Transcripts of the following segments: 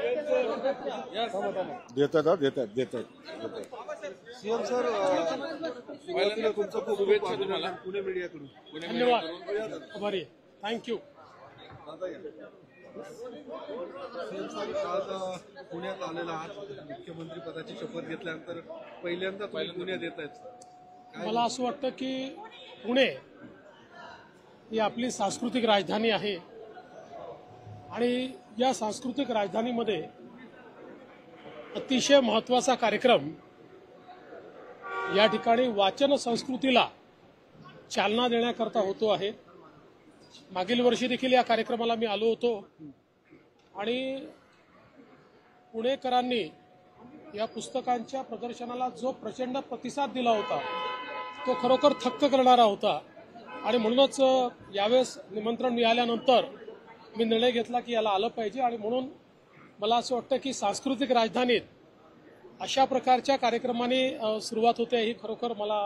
देतात CM sir, सुरुवातीला तुमचं खूप शुभेच्छा तुम्हाला पुणे मीडियाकडून. धन्यवाद, आभारी, थँक्यू. सीएम सर, आज पुण्यात आलेला आहात, मुख्यमंत्री पदाची शपथ घेतल्यानंतर पहिल्यांदा पुण्यात येत आहेत. मला असं वाटतं की पुणे ही आपली सांस्कृतिक राजधानी आहे आणि या सांस्कृतिक राजधानीमध्ये अतिशय महत्त्वाचा कार्यक्रम या ठिकाणी वाचन संस्कृतीला चालना देण्याकरता होतो आहे. मागील वर्षी देखील या कार्यक्रमाला मी आलो होतो आणि पुणेकरांनी या पुस्तकांच्या प्रदर्शनाला जो प्रचंड प्रतिसाद दिला होता तो खरोखर थक्क करणारा होता. आणि म्हणूनच यावेळेस निमंत्रण मिळाल्यानंतर मी निर्णय घेतला की याला आलं पाहिजे. आणि म्हणून मला असं वाटतं की सांस्कृतिक राजधानीत अशा प्रकारच्या कार्यक्रमाने सुरुवात होते ही खरोखर मला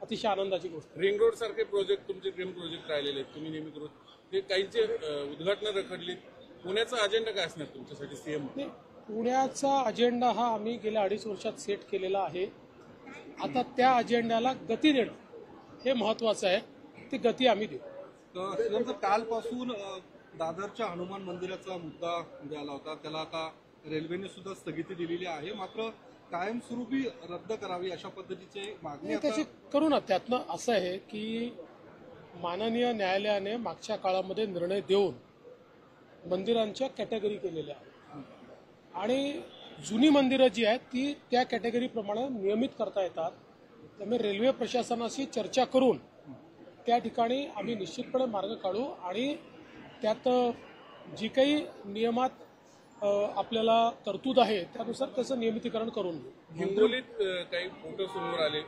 अतिशय आनंदाची गोष्ट. रिंग रोड सारखे प्रोजेक्ट तुमचे ड्रीम प्रोजेक्ट राहिलेले आहेत, तुम्ही नेहमी करू ते काहींचे उद्घाटन रखडलीत. पुण्याचा अजेंडा काय असणार तुमच्यासाठी सीएम? पुण्याचा अजेंडा हा आम्ही गेल्या 2.5 वर्षात सेट केलेला आहे. आता त्या अजेंड्याला गती देणं हे महत्वाचं आहे. ती गती आम्ही देऊ. सीएम सर, कालपासून दादरच्या हनुमान मंदिराचा मुद्दा पुढे आला होता, त्याला आता रेल्वेने सुद्धा स्थगिती दिलेली आहे. मात्र कायमस्वरूपी रद्द करावी अशा पद्धतीची मागणी त्याची करू ना. त्यातनं असं आहे की माननीय न्यायालयाने मागच्या काळामध्ये निर्णय देऊन मंदिरांच्या कॅटेगरी केलेल्या आहेत आणि जुनी मंदिरं जी आहेत ती त्या कॅटेगरीप्रमाणे नियमित करता येतात. त्यामुळे रेल्वे प्रशासनाशी चर्चा करून त्या ठिकाणी आम्ही निश्चितपणे मार्ग काढू आणि त्यात जी काही नियमात आपल्याला तरतूद आहे त्यानुसार त्याचं नियमितीकरण करून घेऊ. हिंगोलीत काही फोटो समोर आले,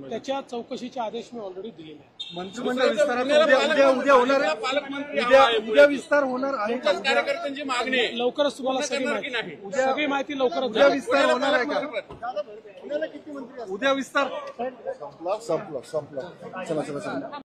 त्याच्या चौकशीचे आदेश मी ऑलरेडी दिलेले आहेत. मंत्रिमंडळ विस्तारात उद्या होणार आहे, उद्या विस्तार होणार आहे. कार्यकर्त्यांची मागणी आहे. लवकरच तुम्हाला सगळी माहिती लवकरच उद्या विस्तार होणार आहे का? उद्या विस्तार संपलं. चला